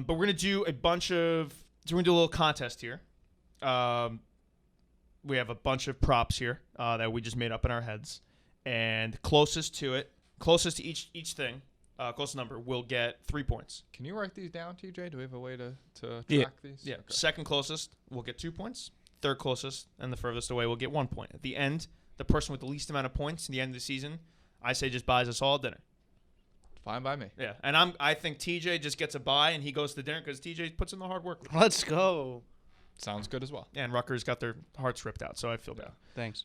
But we're gonna do a bunch of. So we're gonna do a little contest here. We have a bunch of props here that we just made up in our heads, and closest to each thing, closest number will get 3 points. Can you write these down, TJ? Do we have a way to track these? Yeah. Okay. Second closest will get 2 points. Third closest and the furthest away will get 1 point. At the end, the person with the least amount of points at the end of the season, I say just buys us all dinner. Fine by me. Yeah, and I think TJ just gets a buy and he goes to dinner because TJ puts in the hard work. Let's go. Sounds good as well. Yeah, and Rutgers got their hearts ripped out, so I feel bad. Thanks.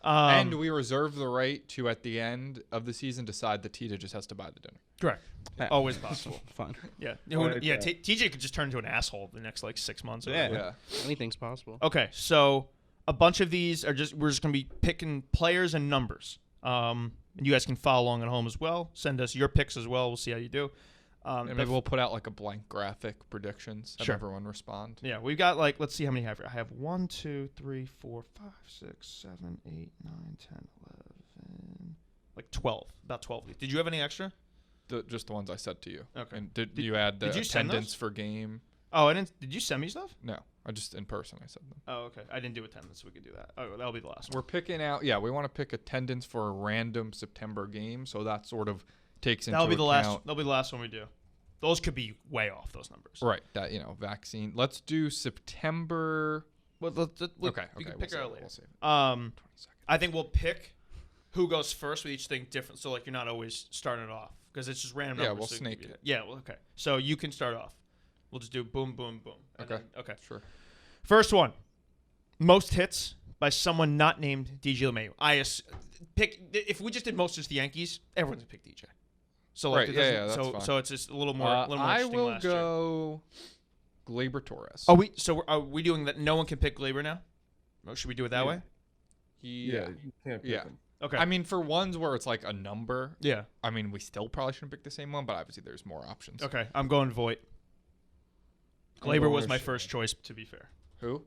And we reserve the right to, at the end of the season, decide that TJ just has to buy the dinner. Correct. Always possible. Fun. Yeah. Right, TJ could just turn into an asshole the next 6 months. Or Yeah. whatever. Anything's possible. Okay, so a bunch of these are we're just gonna be picking players and numbers. And you guys can follow along at home as well. Send us your picks as well. We'll see how you do. And maybe we'll put out like a blank graphic predictions. Have everyone respond. Yeah, we've got let's see how many I have here. I have 1, 2, 3, 4, 5, 6, 7, 8, 9, 10, 11, 12. About 12. Did you have any extra? Just the ones I said to you. Okay. And did you add the did you send attendance those? for game? Oh, I didn't. Did you send me stuff? No, I just in person I said them. Oh, okay. I didn't do attendance. We could do that. Oh, that'll be the last one. We're picking out. Yeah, we want to pick attendance for a random September game, so that sort of takes into That'll be the last. account. That'll be the last one we do. Those could be way off those numbers. Right. That vaccine. Let's do September. Well, Okay. We can we'll pick it save out it, later. we'll save it. 20 seconds. I think we'll pick who goes first with each thing different, so you're not always starting it off because it's just random. Yeah, numbers, we'll so snake it. Yeah. Well, okay. So you can start off. We'll just do boom, boom, boom. Okay. Okay. Sure. First one. Most hits by someone not named DJ LeMahieu. Pick if we just did most just the Yankees, everyone's gonna pick DJ. So Right, yeah, that's fine. so it's just a little more. I interesting will last year. go Gleyber Torres. Are we doing that? No one can pick Gleyber now. Or should we do it that way? Yeah, you can't pick him. Okay. I mean, for ones where it's like a number, yeah. I mean, we still probably shouldn't pick the same one, but obviously there's more options. Okay, I'm going Voit. Gleyber was my first choice, to be fair. Who?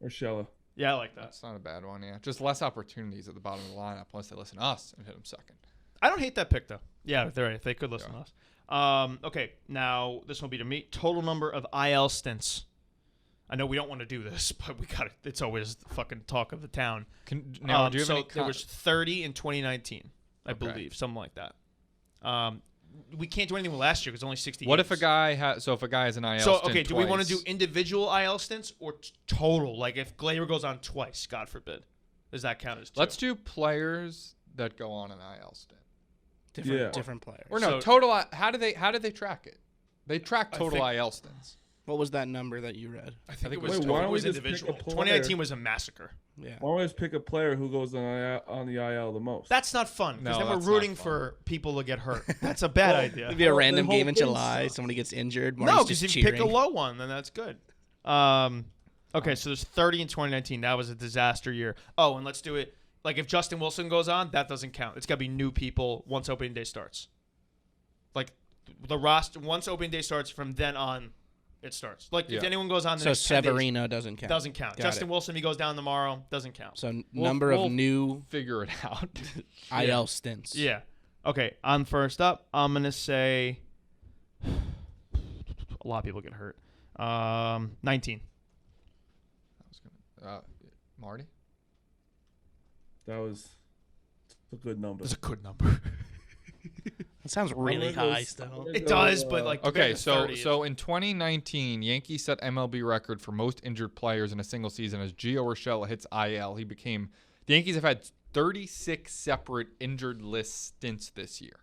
Urshela. Yeah, I like that. That's not a bad one, yeah. Just less opportunities at the bottom of the lineup unless they listen to us and hit them second. I don't hate that pick, though. Yeah, they're right. They could listen to us. Okay, now this will be to me. Total number of IL stints. I know we don't want to do this, but we got it. It's always the fucking talk of the town. Do you have any there was 30 in 2019, I believe, something like that. We can't do anything with last year because only 60 What games. if a guy has an IL So, stint okay, do we want to twice? do individual IL stints or total? Like if Gleyber goes on twice, God forbid. Does that count as two? Let's do players that go on an IL stint. Different players. Or no, total. How do they track it? They track total IL stints. What was that number that you read? I think it Wait, was, why don't we just individual. pick a player? 2019 was a massacre. Yeah. Why don't we just pick a player who goes on the IL the most? That's not fun because No, then we're that's not rooting fun. for people to get hurt. That's a bad idea. Maybe a Well, random the whole game in thing July, sucks. somebody gets injured. No, Marty's because if just you pick a cheering. low one, then that's good. Okay, so there's 30 in 2019. That was a disaster year. Oh, and let's do it. Like if Justin Wilson goes on, that doesn't count. It's got to be new people once opening day starts. Like the roster, once opening day starts, from then on, it starts. Like if anyone goes on the So next 10 days, Severino doesn't count. doesn't count. Got Justin it. Wilson, if he goes down tomorrow, doesn't count. So We'll number of new Figure it out. IL stints. Yeah. Okay, I'm first up. I'm going to say a lot of people get hurt. 19. Marty? That was a good number. That's a good number. That sounds really high still. It does, but like Okay, the so 30 so in 2019, Yankees set MLB record for most injured players in a single season as Gio Urshela hits IL. The Yankees have had 36 separate injured list stints this year.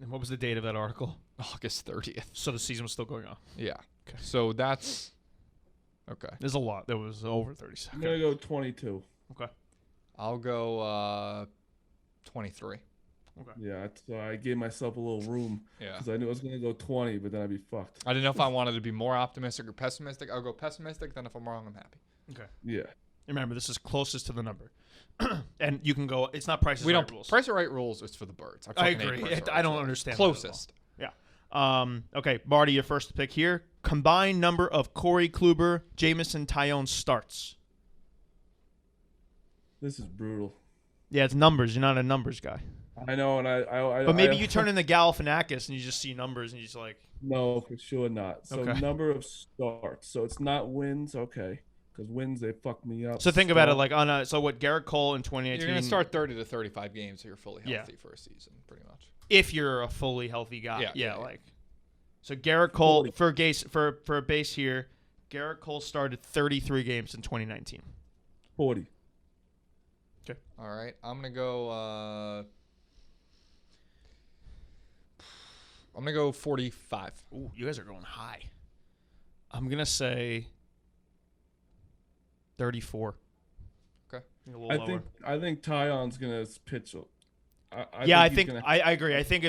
And what was the date of that article? August 30th. So the season was still going on. Yeah. Okay. So that's okay. There's a lot. There was over 30 I'm seconds. gonna go 22. Okay. I'll go 23. Okay. Yeah, so I gave myself a little room Yeah. because I knew I was gonna go 20, but then I'd be fucked. I didn't know if I wanted to be more optimistic or pessimistic. I'll go pessimistic. Then if I'm wrong, I'm happy. Okay. Yeah. Remember, this is closest to the number. And you can go, it's not prices right rules. Price or right rules is for the birds. I fucking hate agree. price or I right don't rules. understand that at all. Closest. Yeah. Okay, Marty, your first pick here. Combined number of Corey Kluber, Jamison Tyone starts. This is brutal. Yeah, it's numbers. You're not a numbers guy. I know, and I But maybe you turn into Galifianakis and you just see numbers and you just like. No, for sure not. So Okay. number of starts. So it's not wins, okay? Because wins they fuck me up. So think about it Start- like on a so what Gerrit Cole in 2018. You're gonna start 30 to 35 games, so you're fully Yeah. healthy for a season, pretty much. if you're a fully healthy guy. Yeah. Like. So Gerrit Cole 40. for a base here, Gerrit Cole started 33 games in 2019. 40. All right, I'm gonna go. I'm gonna go 45. Ooh, you guys are going high. I'm gonna say 34. Okay. A little lower. I think Tyon's gonna pitch. I he's think gonna- I agree. I think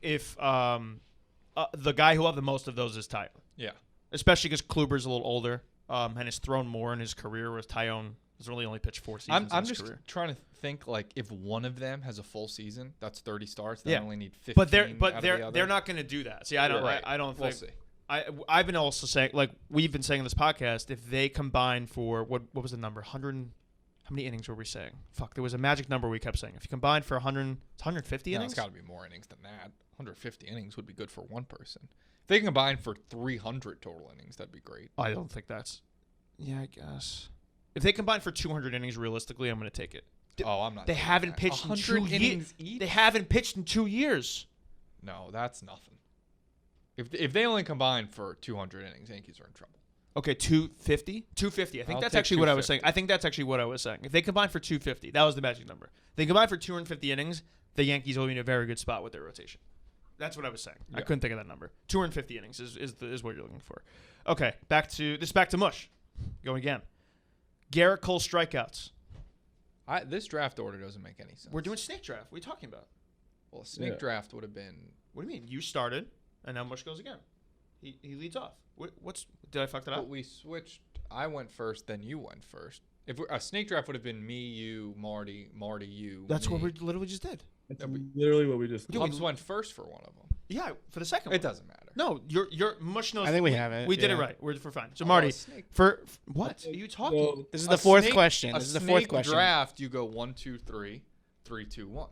if the guy who will have the most of those is Tyone, Yeah. especially because Kluber's a little older and has thrown more in his career, whereas Tyone has really only pitched 4 seasons. I'm in his just career. trying to think like if one of them has a full season, that's 30 starts. They Yeah. only need 15. But they're out of the other. they're not going to do that. See, I don't Right. I don't We'll think. see. I've been also saying, like we've been saying in this podcast, if they combine for what was the number? 100. How many innings were we saying? Fuck, there was a magic number we kept saying. If you combine for 150 No, innings, it's got to be more innings than that. 150 innings would be good for one person. If they can combine for 300 total innings, that'd be great. I don't think that's. Yeah, I guess. If they combine for 200 innings, realistically, I'm going to take it. Oh, I'm not. They taking haven't that. pitched in 100 2 innings years. each. They haven't pitched in 2 years. No, that's nothing. If they only combine for 200 innings, Yankees are in trouble. Okay, 250? 250. I think I'll that's take actually what I was saying. 250. I think that's actually what I was saying. If they combine for 250, that was the magic number. If they combine for 250 innings, the Yankees will be in a very good spot with their rotation. That's what I was saying. I Yeah. couldn't think of that number. 250 innings is what you're looking for. Okay, back to Mush. Go again. Gerrit Cole strikeouts. This draft order doesn't make any sense. We're doing snake draft. What are you talking about? Well, a snake Yeah. draft would have been. What do you mean? You started, and now Mush goes again. He leads off. Did I fuck that But up? we switched. I went first, then you went first. If a snake draft would have been me, you, Marty, you. That's me. what we literally just did. That's literally what we just did. Cubs went first for one of them. Yeah, for the second It one. doesn't matter. No, your Mush knows. I think we have it. We did it yeah. right. We're fine. So Oh, Marty, a snake- for what are you talking? So, This is a the fourth snake- question. A This is the fourth snake question. draft, you go 1, 2, 3, 3, 2, 1.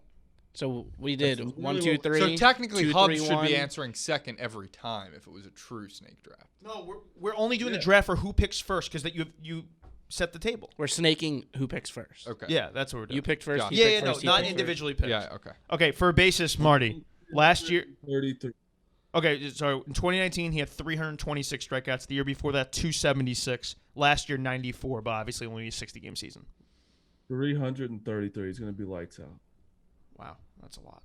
So we did That's 1, literally 2, what- 3. So technically, 2, Hubs 3, should 1. be answering second every time if it was a true snake draft. No, we're only doing the Yeah. draft for who picks first because that you set the table. We're snaking who picks first. Okay. Yeah, that's what we're doing. You picked first. Gotcha. he yeah, picked no, first, he not picked first. individually picked. Yeah. Okay. Okay, for a basis, Marty. Last year, 33. okay, so in 2019 he had 326 strikeouts. The year before that, 276. Last year, 94, but obviously only a 60-game season. 333. He's gonna be lights out. Wow, that's a lot.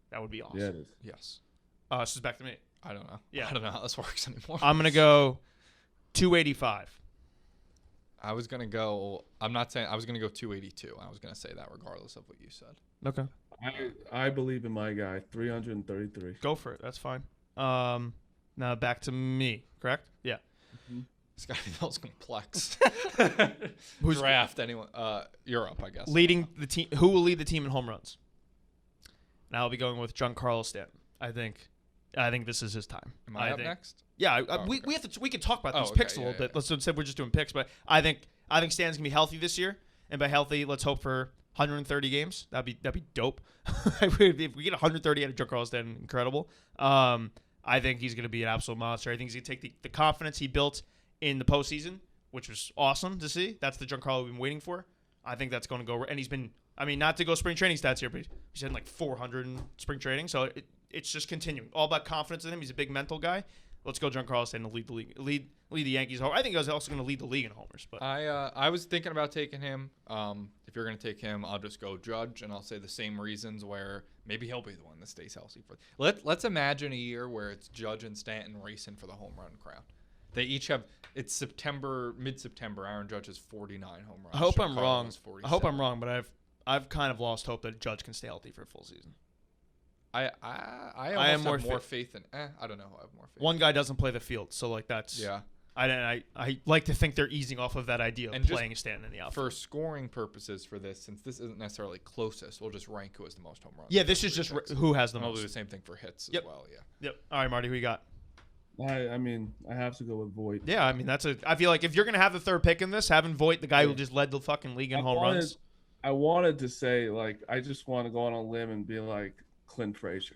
That would be awesome. Yeah, it is. Yes. This is back to me. I don't know. Yeah. I don't know how this works anymore. I'm gonna go 285. I was gonna go. I'm not saying. I was gonna go 282. I was gonna say that regardless of what you said. Okay, I believe in my guy. 333. go for it. That's fine. Now back to me. Correct? Yeah. This guy feels complex. Who's- Draft anyone? Europe, I guess. Leading the team. Who will lead the team in home runs? Now I'll be going with Giancarlo Stanton. I think this is his time. Am I up think, next? Yeah, Oh, we okay. have to. We can talk about Oh, these okay, picks a little yeah, bit. yeah. Let's say we're just doing picks, but I think Stanton's gonna be healthy this year, and by healthy, let's hope for 130 games. That'd be dope. If we get 130 out of Giancarlo Stanton, incredible. I think he's gonna be an absolute monster. I think he's gonna take the confidence he built in the postseason, which was awesome to see. That's the Giancarlo we've been waiting for. I think that's going to go. And he's been. I mean, not to go spring training stats here, but he's had like 400 in spring training. So it's just continuing. All about confidence in him. He's a big mental guy. Let's go, Giancarlo Stanton, to lead the league, lead the Yankees. I think he was also going to lead the league in homers. But I was thinking about taking him. If you're gonna take him, I'll just go Judge, and I'll say the same reasons where maybe he'll be the one that stays healthy for. Let's imagine a year where it's Judge and Stanton racing for the home run crown. They each have. It's September, mid-September. Aaron Judge has 49 home runs. I hope I'm Giancarlo wrong. has I hope 47. I'm wrong, but I've kind of lost hope that Judge can stay healthy for a full season. I am almost more have more fa- faith in. I don't know. I have more faith. One guy doesn't play the field, so like that's. Yeah. I like to think they're easing off of that idea of And just playing Stanton in the outfield. For scoring purposes for this, since this isn't necessarily closest, we'll just rank who has the most home runs. Yeah, this is just who has the And we'll do most. the same thing for hits Yep. as well. Yeah. Yep. All right, Marty, who you got? I mean, I have to go with Voit. Yeah, I mean I feel like if you're gonna have the third pick in this, having Voit, the guy who just led the fucking league in home runs. I wanted to say, like, I just want to go on a limb and be like Clint Frazier.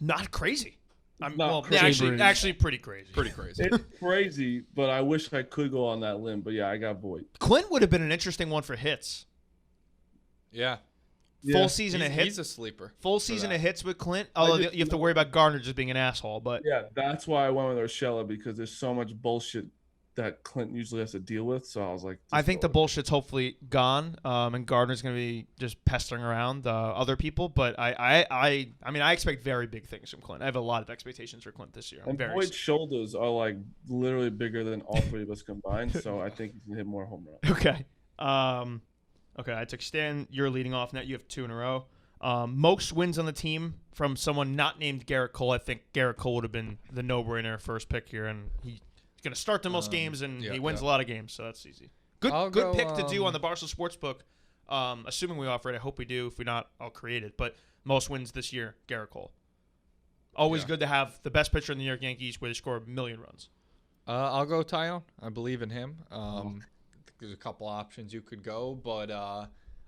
Not crazy. Not Yeah, crazy. actually pretty crazy. Pretty crazy. It's crazy, but I wish I could go on that limb. But yeah, I got Voit. Clint would have been an interesting one for hits. Yeah. Full season of He's hits. a sleeper. Full season that. of hits with Clint. Although just you have to worry about Gardner just being an asshole. But Yeah, that's why I went with Urshela, because there's so much bullshit that Clint usually has to deal with. So I was like, I just think go the with it. bullshit's hopefully gone, and Gardner's going to be just pestering around other people. But I mean, I expect very big things from Clint. I have a lot of expectations for Clint this year. I'm And very Voigt's shoulders are like literally bigger than all three of us combined. So I think he can hit more home runs. okay. Okay, I took Stan. You're leading off now. You have 2 in a row. Most wins on the team from someone not named Gerrit Cole. I think Gerrit Cole would have been the no-brainer first pick here, and he's going to start the most games, and he wins a lot of games, so that's easy. Good pick to do on the Barstool Sportsbook. Assuming we offer it, I hope we do. If we not, I'll create it. But most wins this year, Gerrit Cole. Always good to have the best pitcher in the New York Yankees where they score a million runs. I'll go Tyone. I believe in him. I think there's a couple options you could go, but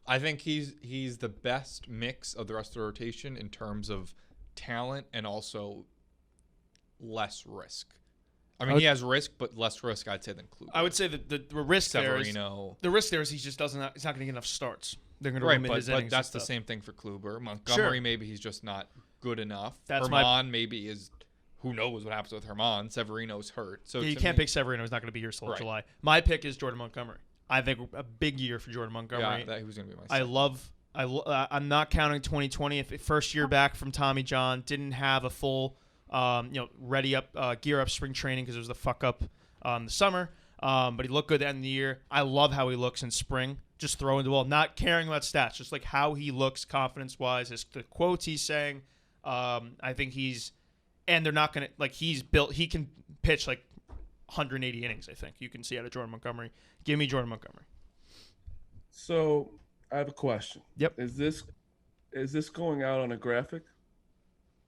I think he's the best mix of the rest of the rotation in terms of talent and also less risk. I mean, he has risk, but less risk, I'd say, than Kluber. I would say that the risk Severino. there is he just he's not going to get enough starts. They're going to Right, limit his innings. but that's and the stuff. same thing for Kluber. Montgomery, Sure. maybe he's just not good enough. That's Herman maybe is. Who knows what happens with Herman? Severino's hurt, so Yeah, you to can't me- pick Severino. He's not going to be here till Right. July. My pick is Jordan Montgomery. I think a big year for Jordan Montgomery. Yeah, he was going to be my. I second. love. I'm not counting 2020. If first year back from Tommy John, didn't have a full, ready up, gear up spring training because it was the fuck up the summer. But he looked good at the end of the year. I love how he looks in spring, just throwing the ball, not caring about stats, just like how he looks confidence wise, the quotes he's saying. I think and they're not gonna he's built. He can pitch like 180 innings. I think you can see out of Jordan Montgomery. Give me Jordan Montgomery. So I have a question. Yep. Is this going out on a graphic?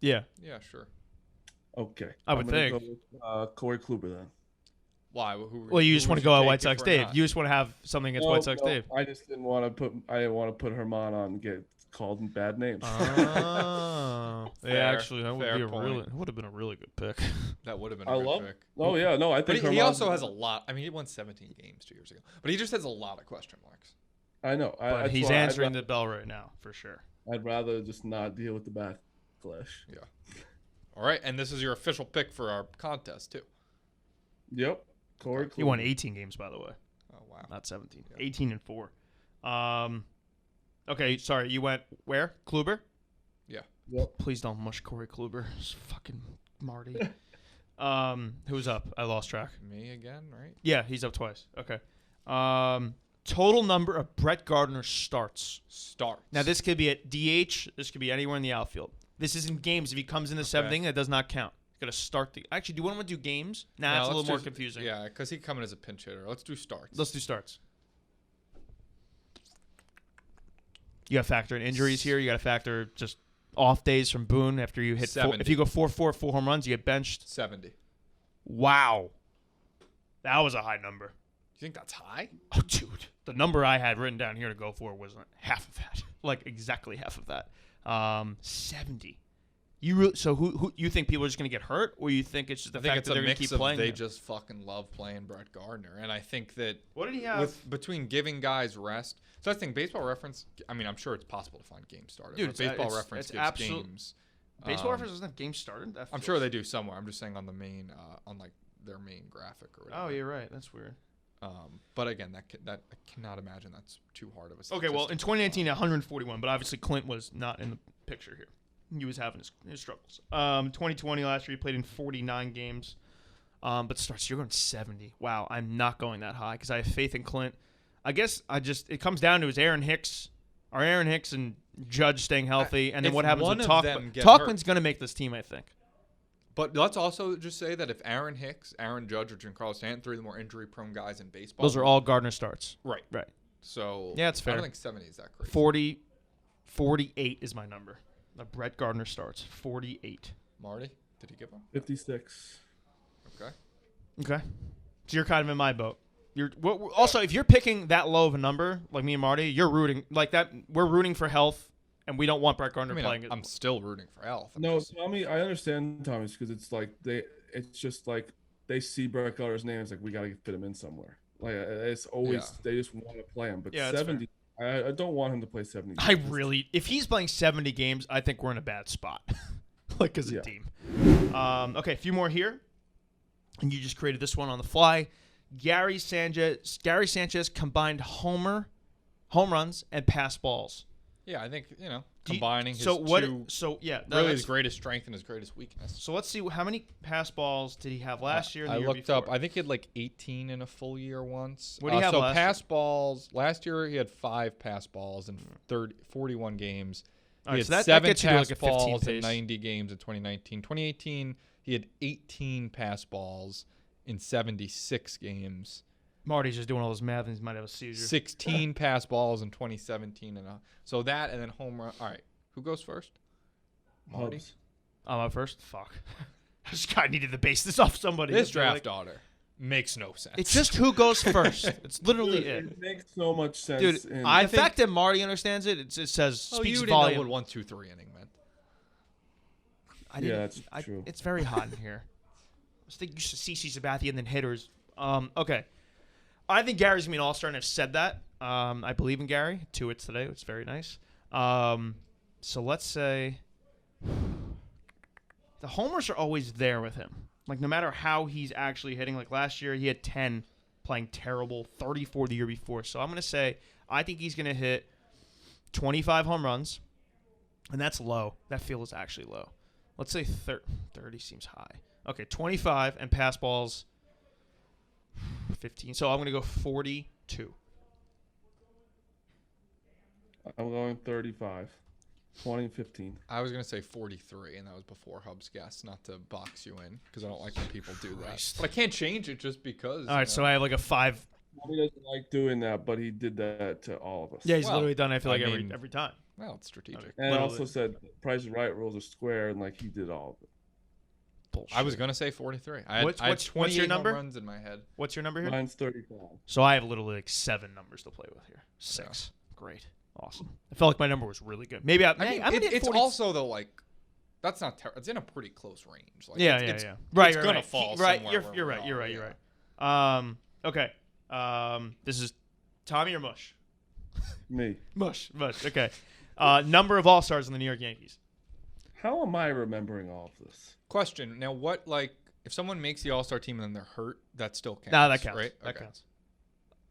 Yeah. Yeah, sure. Okay. I would I'm gonna think. Go with, Corey Kluber then. Why? Well, you just want to go at White Sox Dave. Not? You just want to have something against White Sox Dave. I just didn't want to put Herman on and get called bad names. Oh, yeah. Fair, Actually, that would fair be a point. would have been a really good pick. That would have been I a good love. pick. Oh yeah, no, I But think he Herman's- also has a lot. I mean, he won 17 games 2 years ago, but he just has a lot of question marks. I know. But that's he's why answering the bell right now for sure. I'd rather just not deal with the backlash. Yeah. All right, and this is your official pick for our contest too. Yep. Corey Kluber. He won 18 games, by the way, Oh wow. not 17. Yeah. 18 and 4. Okay, sorry. You went where? Kluber? Yeah. Yep. Please don't mush Corey Kluber. It's fucking Marty. Who's up? I lost track. Me again, right? Yeah, he's up twice. Okay. Total number of Brett Gardner starts. Starts. Now, this could be at DH. This could be anywhere in the outfield. This is in games. If he comes in the seventh inning, that does not count. He's got to start the. Actually, do you want to do games? Nah, it's a little more confusing. Yeah, because he coming as a pinch hitter. Let's do starts. Let's do starts. You got to factor in injuries here. You got to factor just off days from Boone after you hit. 70. If you go 4-4, 4 home runs, you get benched. 70. Wow, that was a high number. You think that's high? Oh, dude, the number I had written down here to go for was half of that, like exactly half of that. 70. So who you think people are just gonna get hurt, or you think it's just the I think fact it's that a they're gonna mix keep of playing? they him? just fucking love playing Brett Gardner, and I think that What did he have? between giving guys rest. So I think Baseball Reference. I mean, I'm sure it's possible to find game started. Dude, but Baseball it's Reference gives absolute- games. Baseball Reference doesn't have games started. That I'm feels- sure they do somewhere. I'm just saying on the main, on like their main graphic or whatever. Oh, you're right. That's weird. But again, that I cannot imagine that's too hard of a. Okay, well, in statistic to 2019, 141, but obviously Clint was not in the picture here. He was having his struggles. 2020 last year, he played in 49 games. But starts, you're going 70. Wow, I'm not going that high because I have faith in Clint. I guess it comes down to Aaron Hicks and Judge staying healthy, and then if what happens one with of them Talkman. get Talkman's hurt- going to make this team, I think. But let's also just say that if Aaron Hicks, Aaron Judge, or Giancarlo Stanton, 3 of the more injury-prone guys in baseball, Those are all Gardner starts. right. Right. So Yeah, it's I fair. don't think 70 is that crazy. 48 is my number. The Brett Gardner starts. 48. Marty, did he give him? 56. Okay. Okay. So you're kind of in my boat. Also, if you're picking that low of a number, like me and Marty, you're rooting like that. We're rooting for health, and we don't want Brett Gardner playing. I'm still rooting for health. No, Tommy, I understand Tommy's because it's like it's just like they see Brett Gardner's name. It's like we got to fit him in somewhere. Like it's always they just want to play him. But 70, I don't want him to play 70. If he's playing 70 games, I think we're in a bad spot, like as a team. Okay, a few more here, and you just created this one on the fly. Gary Sanchez combined home runs and pass balls. Yeah, I think combining his his greatest strength and his greatest weakness. So let's see how many pass balls did he have last year. And the I year looked before? up. I think he had like 18 in a full year once. What do you have last pass balls last year? He had 5 pass balls in 41 games. He had so that 7 gets you to pass like a 15 balls in pace. 90 games in 2019. 2018, he had 18 pass balls in 76 games. Marty's just doing all this math and he might have a seizure. 16 pass balls in 2017 so that and then home run. All right, who goes first? Marty. I'm up first. Fuck. This guy needed to base this off somebody. This draft order makes no sense. It's just who goes first. It's literally it. It makes so much sense. Dude, the fact that Marty understands it, it says speaks you volume. Didn't know what 1, 2, 3 inning meant. That's true. It's very hot in here. I was thinking you should CC Sabathia and then hitters. Okay. I think Gary's going to be an all-star, and I've said that. I believe in Gary. 2 hits today. It's very nice. So let's say the homers are always there with him. Like, no matter how he's actually hitting. Like, last year he had 10 playing terrible, 34 the year before. So I'm going to say I think he's going to hit 25 home runs, and that's low. That feels actually low. Let's say 30 seems high. Okay, 25 and pass balls 15. So I'm going to go 42. I'm going 35. 20 and 15. I was going to say 43, and that was before Hub's guess, not to box you in, because I don't like when people do that. But I can't change it just because. All right, so I have like a 5. He doesn't like doing that, but he did that to all of us. Yeah, he's literally done it, I feel like every time. Well, it's strategic. And I also said Price is Right rules are square, and like he did all of it. Bullshit. I was going to say 43. I had 28 what's your number? home runs in my head. What's your number here? Mine's 35. So I have literally like 7 numbers to play with here. 6. Yeah. Great. Awesome. I felt like my number was really good. Maybe I'm gonna hit 40. It's also though like that's not terrible. It's in a pretty close range. Like, yeah. Right. It's gonna fall. Right. Somewhere You're right. Okay. This is Tommy or Mush? Me. Mush. Okay. Number of All-Stars in the New York Yankees. How am I remembering all of this? Question. Now, what if someone makes the All-Star team and then they're hurt, that still counts? No, that counts. Right? That counts.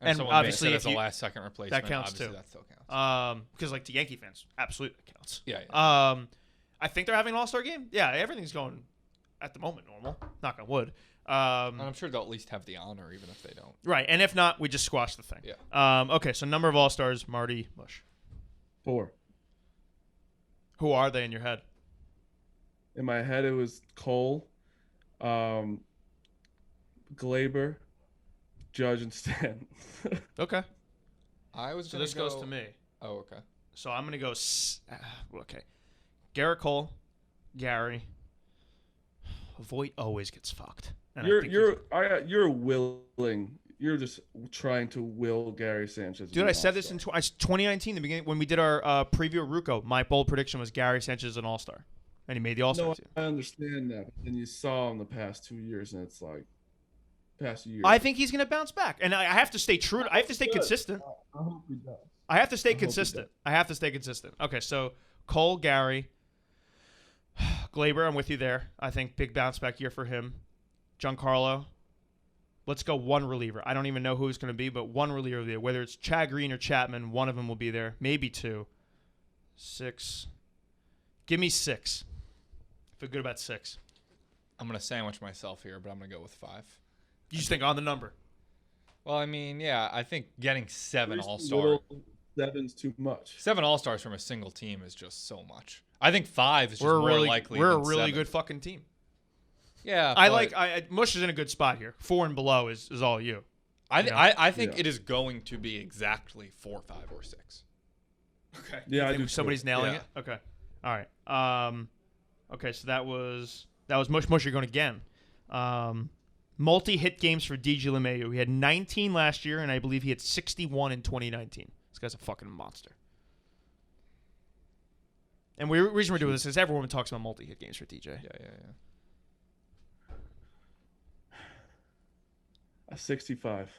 And obviously, if it's a last-second replacement, that counts obviously too. That still counts. Because like the Yankee fans, absolutely counts. Yeah. I think they're having an All-Star game. Yeah, everything's going at the moment normal. Knock on wood. And I'm sure they'll at least have the honor, even if they don't. Right, and if not, we just squash the thing. Yeah. Okay, so number of All-Stars, Marty, Mush. 4. Who are they in your head? In my head, it was Cole, Glaber, Judge, and Stanton. Okay. So this goes to me. Oh, okay. So I'm gonna go. Okay. Gerrit Cole, Gary. Voit always gets fucked. And You're willing. You're just trying to will Gary Sanchez. Dude, I said this in 2019, the beginning when we did our preview of Rucco. My bold prediction was Gary Sanchez an All-Star, and he made the All-Star team. I understand that, and you saw him the past 2 years, and it's like past year. I think he's gonna bounce back, and I have to stay true. I have to stay consistent. I hope he does. I have to stay consistent. Okay, so Cole, Gary, Glaber, I'm with you there. I think big bounce back year for him. Giancarlo. Let's go one reliever. I don't even know who it's going to be, but one reliever there. Whether it's Chad Green or Chapman, one of them will be there. Maybe 2. 6. Give me 6. Feel good about 6. I'm going to sandwich myself here, but I'm going to go with 5. You just think on the number. Well, I mean, yeah, I think getting 7 All-Stars. 7's too much. 7 All-Stars from a single team is just so much. I think 5 is just more likely. We're than a really 7. good fucking team. Yeah, Mush is in a good spot here. 4 and below is all you. I think it is going to be exactly 4, 5, or 6. Okay. Yeah, I do. Somebody's nailing it. Okay. All right. Okay. So that was Mush. Mush, you're going again. multi-hit games for DJ LeMahieu. He had 19 last year, and I believe he had 61 in 2019. This guy's a fucking monster. And the reason we're doing this is everyone talks about multi-hit games for DJ. Yeah. A 65.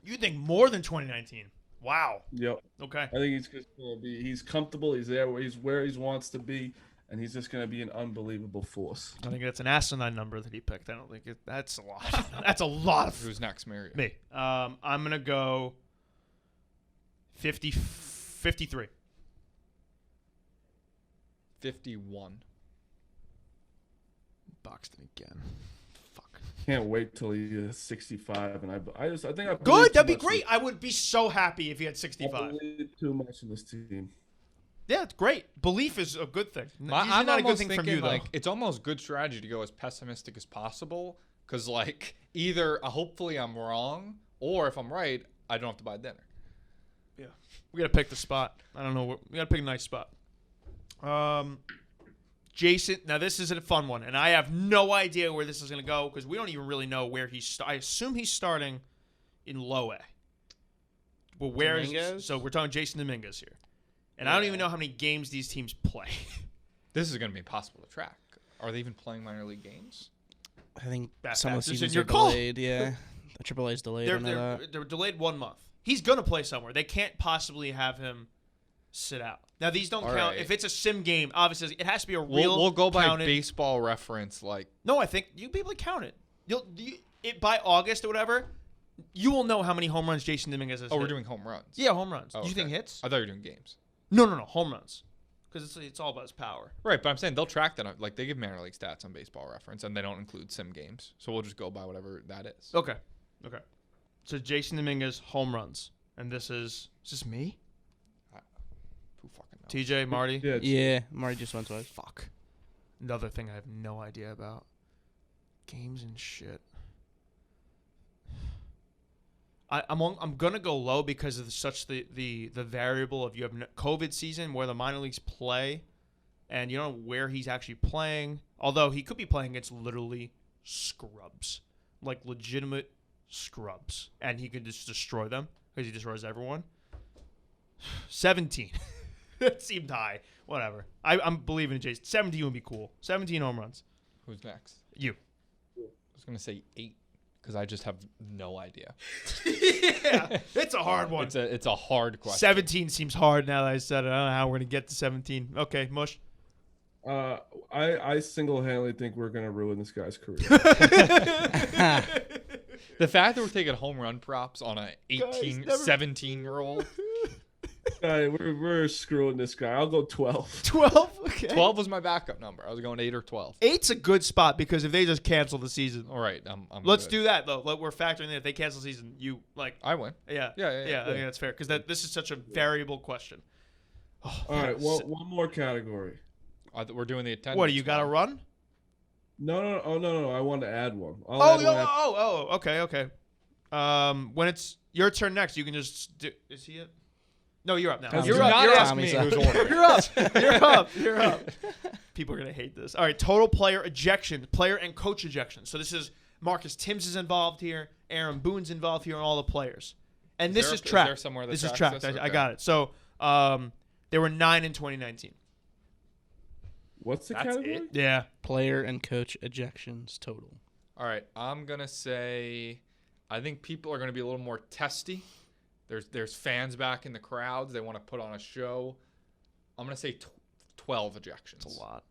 You think more than 2019? Wow. Yep. Okay. I think he's just gonna be. He's comfortable. He's there where he wants to be, and he's just gonna be an unbelievable force. I think that's an asinine number that he picked. I don't think that's a lot. That's a lot of Who's next, Mary? me. I'm gonna go 53. 51. Boxton again. Fuck. Can't wait till he is 65, and I think I believe Good. too That'd be much great. I would be so happy if he had I 65. believe too much in this team. Yeah, it's great. Belief is a good thing. Usually I'm not a good almost thing thinking, from you, though. like, it's almost good strategy to go as pessimistic as possible, because, like, either hopefully I'm wrong, or if I'm right, I don't have to buy dinner. Yeah. We got to pick the spot. I don't know. We got to pick a nice spot. Jason, now this is a fun one, and I have no idea where this is going to go because we don't even really know where he's. I assume he's starting in low A. But where is? Dominguez? So we're talking Jason Dominguez here, and I don't even know how many games these teams play. This is going to be impossible to track. Are they even playing minor league games? I think That's some of the just in seasons your are call. delayed. Yeah, the AAA is delayed. I know that. They're delayed 1 month. He's going to play somewhere. They can't possibly have him sit out. Now these don't All count. right. If it's a sim game, obviously it has to be a real. We'll go by counted. baseball reference, like. No, I think you'll be able to count it. By August or whatever, you will know how many home runs Jason Dominguez has. Oh, we're hit. doing home runs. Yeah, home runs. Oh, Do you think okay. hits? I thought you were doing games. No, home runs. Because it's all about his power. Right, but I'm saying they'll track that. Like, they give minor league stats on baseball reference, and they don't include sim games. So we'll just go by whatever that is. Okay. So Jason Dominguez home runs, and this is this me? Who fucking knows? TJ, Marty. Yeah. Yeah, Marty just went twice. Fuck. Another thing I have no idea about. Games and shit. I'm gonna go low because of the variable of you have COVID season where the minor leagues play, and you don't know where he's actually playing. Although he could be playing against literally scrubs, like legitimate scrubs, and he could just destroy them because he destroys everyone. 17. That seemed high. Whatever. I'm believing in Jason. 17 would be cool. 17 home runs. Who's next? You. I was going to say 8 because I just have no idea. Yeah, it's a hard one. It's a hard question. 17 seems hard now that I said it. I don't know how we're going to get to 17. Okay, Mush. I single-handedly think we're gonna ruin this guy's career. The fact that we're taking home run props on a 18, never- 17-year-old. Guy, we're screwing this guy. I'll go 12. 12? Okay. 12 was my backup number. I was going 8 or 12. 8's a good spot because if they just cancel the season. All right, I'm Let's good. do that, though. We're factoring in if they cancel the season, you, like, I win. yeah. Yeah. I think that's fair because this is such a variable question. All right, well, one more category. We're doing the attendance. What, do you got to run? No. Oh, no. I wanted to add one. I'll Oh, add one after- okay. When it's your turn next, you can just do. Is he it? No, you're up now. That's You're Do up. not You're ask up. me Me. who's Who's order? You're up. People are gonna hate this. All right, total player ejections, player and coach ejections. So this is Marcus Timms is involved here, Aaron Boone's involved here, and all the players. And this is tracked. there somewhere that This is tracks tracked. this? I Okay. got it. So there were 9 in 2019. What's the That's category? it? Yeah. Player and coach ejections total. All right, I'm gonna say, I think people are gonna be a little more testy. There's fans back in the crowds. They want to put on a show. I'm gonna say 12 ejections. That's a lot.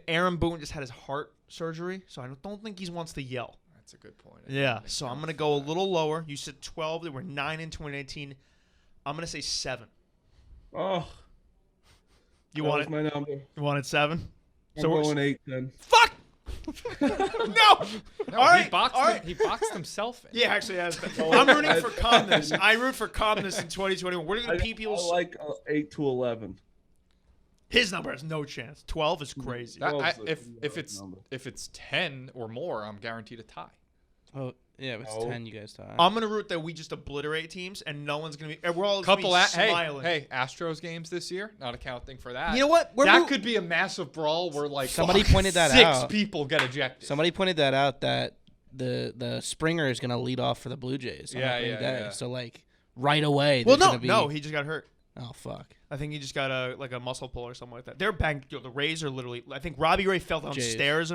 Aaron Boone just had his heart surgery, so I don't think he wants to yell. That's a good point. Yeah, so I'm gonna go a little lower. You said 12. There were 9 in 2019. I'm gonna say 7. Oh, You that want was it? my number. You wanted 7? I'm going 8 then. Fuck! No! No, All right, he boxed all right. He boxed himself in. Yeah, actually, I'm rooting for calmness. I root for calmness in 2021. We're gonna I pee people's. like 8 to 11. His number has no chance. 12 is crazy. That- Well, if it's 10 or more, I'm guaranteed a tie. Oh, yeah, if it's No. 10, you guys tie. I'm gonna root that we just obliterate teams and no one's gonna be. And we're all gonna Couple be hey smiling. Astros games this year, not accounting for that. You know what? That could be a massive brawl where like Somebody pointed that 6 out. people get ejected. Somebody pointed that out that the Springer is gonna lead off for the Blue Jays. On Yeah, opening yeah, day. yeah. So like right away. Well, there's gonna no, be, he just got hurt. Oh fuck. I think he just got a muscle pull or something like that. They're banged. The Rays are literally. I think Robbie Ray fell down Jays. stairs.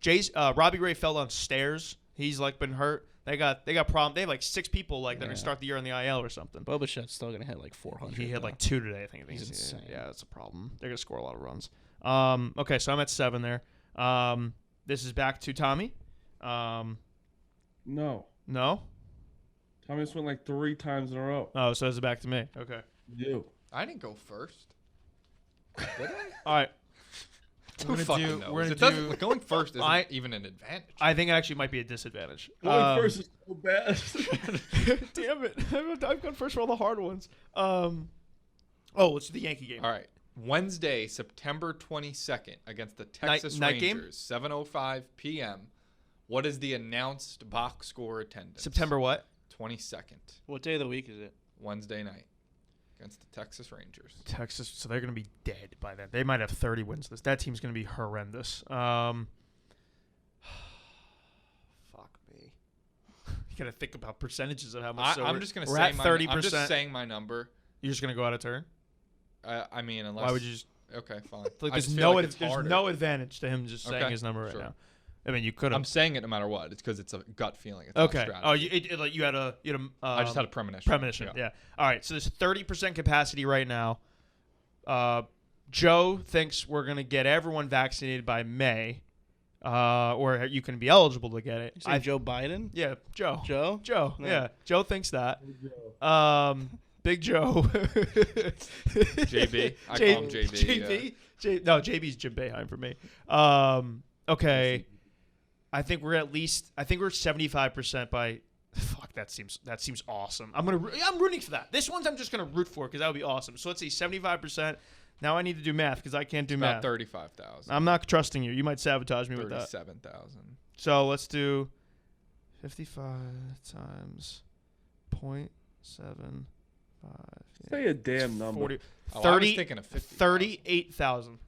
Jays. Robbie Ray fell down stairs. He's like been hurt. They got problem. They have like 6 people like that are gonna start the year on the IL or something. Bobichet's still gonna hit like 400. He hit though. like 2 today. I think. He's insane. Yeah, that's a problem. They're gonna score a lot of runs. Okay, so I'm at 7 there. This is back to Tommy. No. No. Tommy just went like 3 times in a row. Oh, so it's back to me. Okay. You. I didn't go first. Did I? All right. Who fucking knows? We're It gonna doesn't, do. going first isn't even an advantage. I think it actually might be a disadvantage. Going first is so bad. Damn it! I've gone first for all the hard ones. Let's do the Yankee game. All right. Wednesday, September 22nd, against the Texas night game? Rangers, 7:05 p.m. What is the announced box score attendance? September what? 22nd, What day of the week is it? Wednesday night, against the Texas Rangers. Texas. So they're gonna be dead by then. They might have 30 wins. That team's gonna be horrendous. Fuck me. You gotta think about percentages of how much. I'm just gonna we're say at my. 30%. I'm just saying my number. You're just gonna go out of turn. I mean, unless. Why would you just? Okay, fine. Like, I there's just feel like it's there's harder. no advantage to him just saying Okay, his number right sure. now. I mean, you could have. I'm saying it no matter what. It's because it's a gut feeling. It's not Okay. strategy. Oh, you had a. I just had a premonition. premonition. Yeah. All right. So there's 30% capacity right now. Joe thinks we're gonna get everyone vaccinated by May, or you can be eligible to get it. You say Joe Biden? Yeah, Joe. Joe? Joe. No. Yeah, Joe thinks that. Big Joe. JB. I call him JB. JB. No, JB's Jim Boeheim for me. Okay. I think we're 75% by. Fuck, that seems awesome. I'm rooting for that. This one's I'm just gonna root for because that would be awesome. So let's say 75%. Now I need to do math because I can't do About math. 35,000. I'm not trusting you. You might sabotage me with that. 37,000. So let's do 55 times 0.75. Say a damn number. 40, Oh, 30, I was thinking of 50. 38,000.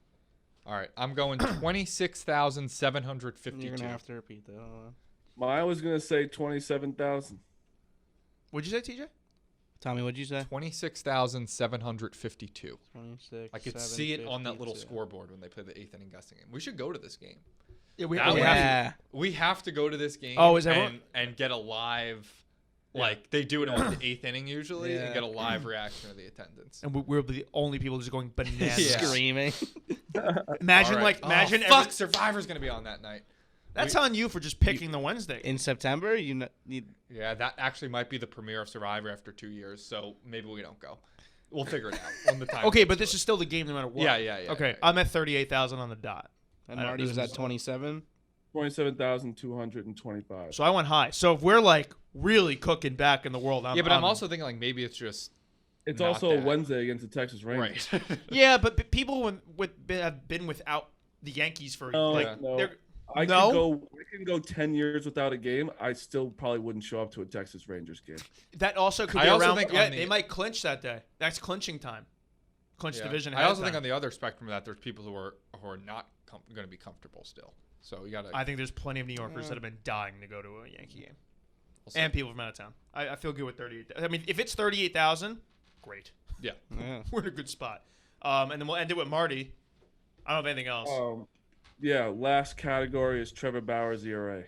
All right, I'm going 26,752. You're gonna have to repeat that. Hold on. I was gonna say 27,000. What'd you say, TJ? Tommy, what'd you say? 26,752. 26. I could see it on that little scoreboard when they play the 8th inning guessing game. We should go to this game. Yeah, We have to go to this game. Oh, is everyone- and get a live, like they do it in like the 8th inning usually, and get a live reaction of the attendance. And we're the only people just going bananas. Yeah. Screaming. Imagine All right. imagine fuck, Survivor's gonna be on that night. that's on you for just picking the Wednesday. In September, you need. Yeah, that actually might be the premiere of Survivor after 2 years, so maybe we don't go. We'll figure it out when the time. Okay, comes but to this it. is still the game no matter what. Yeah. Okay, I'm at 38,000 on the dot. And I don't- Marty was at 27. 27,225. So I went high. So if we're like really cooking back in the world, I'm also thinking like maybe it's just It's not also a that. Wednesday against the Texas Rangers. right. yeah, but people have been without the Yankees for No, like no. they're I No? can go 10 years without a game. I still probably wouldn't show up to a Texas Rangers game. that also could I be also around. think Yeah, on the- they might clinch that day. That's clinching time. Clinch Yeah. division. I ahead also of think time. on the other spectrum of that, there's people who are not going to be comfortable still. So you got to. I think there's plenty of New Yorkers that have been dying to go to a Yankee game, We'll see. and people from out of town. I feel good with 38. I mean, if it's 38,000, great. Yeah. Yeah. We're in a good spot. And then we'll end it with Marty. I don't have anything else. Yeah, last category is Trevor Bauer's ERA.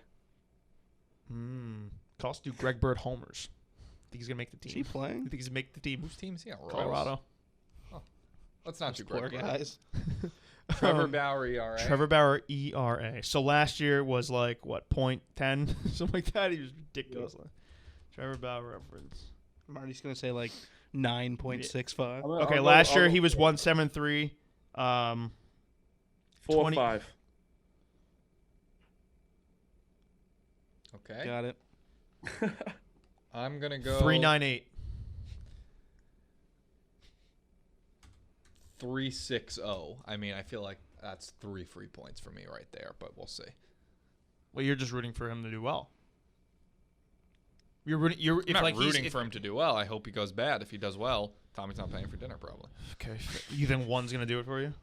Cost do Greg Bird homers. Think he's gonna make the Is team? he playing? You think he's gonna make the team? Whose team is he on? Royals? Colorado. Let's not do Poor Greg Bird. guys. Trevor Bauer ERA. Trevor Bauer ERA. So last year was like what 0.10 something like that. He was ridiculous. Trevor Bauer reference. Marty's gonna say like 9.65. Okay, last year he was 173. 4 20 5. Okay. Got it. I'm gonna go 398. 360. I mean, I feel like that's 3 free points for me right there, but we'll see. Well, you're just rooting for him to do well. You're rooting. I'm not rooting for him to do well. I hope he goes bad. If he does well, Tommy's not paying for dinner probably. Okay. You think one's gonna do it for you?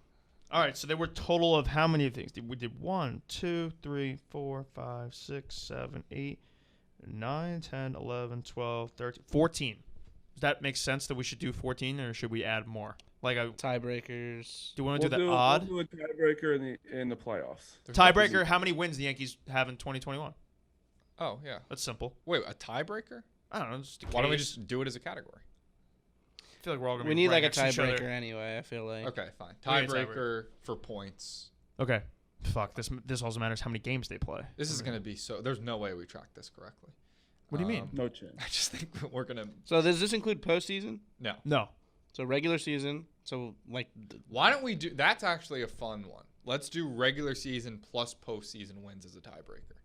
All right, so there were total of how many things? We did 1, 2, 3, 4, 5, 6, 7, 8, 9, 10, 11, 12, 13, 14. Does that make sense that we should do 14, or should we add more? Like a Tiebreakers. do we want to do the odd? We'll do a tiebreaker in the playoffs. Tiebreaker, how many wins the Yankees have in 2021? Oh, yeah. That's simple. Wait, a tiebreaker? I don't know. Just Why don't we just do it as a category? I feel like we're all going to We be need right like a next to each other. tiebreaker anyway. I feel like. Okay, fine. We need a Tiebreaker for points. Okay. Fuck, this also matters how many games they play. This is going to be so... There's no way we track this correctly. What do you mean? No chance. I just think we're going to... So does this include postseason? No. No. So regular season. So like. Why don't we do... That's actually a fun one. Let's do regular season plus postseason wins as a tiebreaker.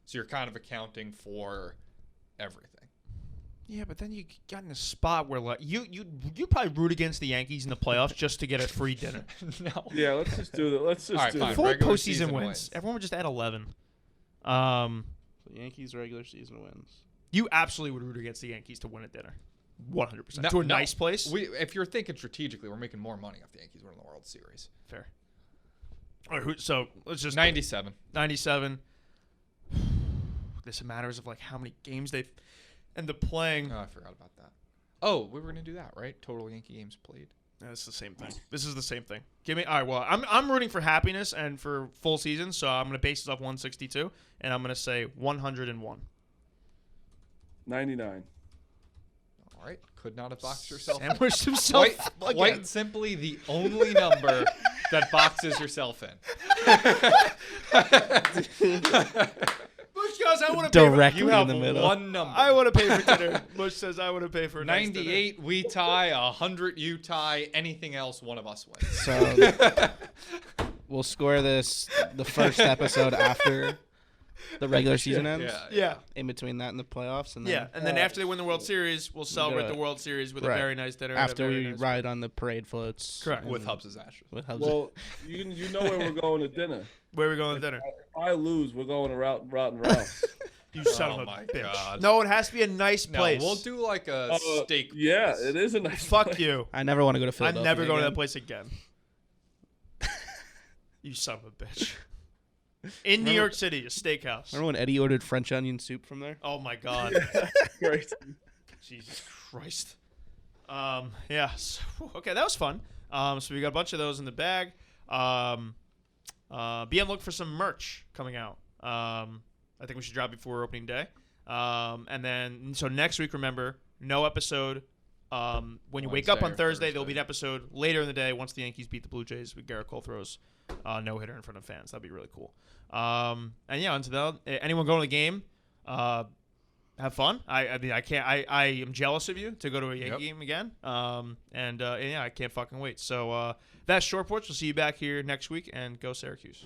So you're kind of accounting for everything. Yeah, but then you got in a spot where like you probably root against the Yankees in the playoffs just to get a free dinner. No. Yeah, let's just do that. Let's just All right, do fine. that. 4 regular postseason season wins. wins. Everyone would just add 11. So Yankees regular season wins. You absolutely would root against the Yankees to win a dinner. 100%. No, to a no. nice place? If you're thinking strategically, we're making more money off the Yankees winning the World Series. Fair. All right, so let's just 97. 97. This matters of like how many games they've ended up playing. Oh, I forgot about that. Oh, we were going to do that, right? Total Yankee games played. Yeah, it's the same thing. This is the same thing. Give me. All right. Well, I'm rooting for happiness and for full season, so I'm gonna base this off 162, and I'm gonna say 101. 99. All right. Could not have boxed yourself. Sandwiched himself. Quite simply the only number that boxes yourself in. Bush goes, I want to pay. Directly You have in the middle. one number. I want to pay for dinner. Bush says I want to pay for a nice dinner. 98, we tie. 100, you tie. Anything else, one of us wins. So we'll score this the first episode after the regular season ends. Yeah. In between that and the playoffs, and then Yeah, and then after they win the World Series, we'll celebrate gotta- the World Series with a right. very nice dinner. and a after very we nice- ride on the parade floats. Correct. and With Hubs' ashes. With Hubs. Well, you know where we're going to dinner. Where are we going to dinner? If I lose, we're going to Rotten Ralph's. You son Oh of a my bitch. God. No, it has to be a nice No, place. we'll do like a steak. Yeah, place. it is a nice. Fuck you. I never want to go to I'm Philadelphia. never going to that again. place again. You son of a bitch. In New Remember- York City, a steakhouse. Remember when Eddie ordered French onion soup from there? Oh my God. Great. Jesus Christ. Yeah. So, okay, that was fun. So we got a bunch of those in the bag. Be on the look for some merch coming out. I think we should drop before opening day. And then, so next week, remember, no episode. When you wake up on Wednesday or Thursday, there'll be an Thursday. episode later in the day once the Yankees beat the Blue Jays with Gerrit Cole throws no-hitter in front of fans. That'd be really cool. And yeah, until then, anyone going to the game, have fun. I mean, I can't. I am jealous of you to go to a Yankee game again. And yeah, I can't fucking wait. So that's Short Porch. We'll see you back here next week, and go Syracuse.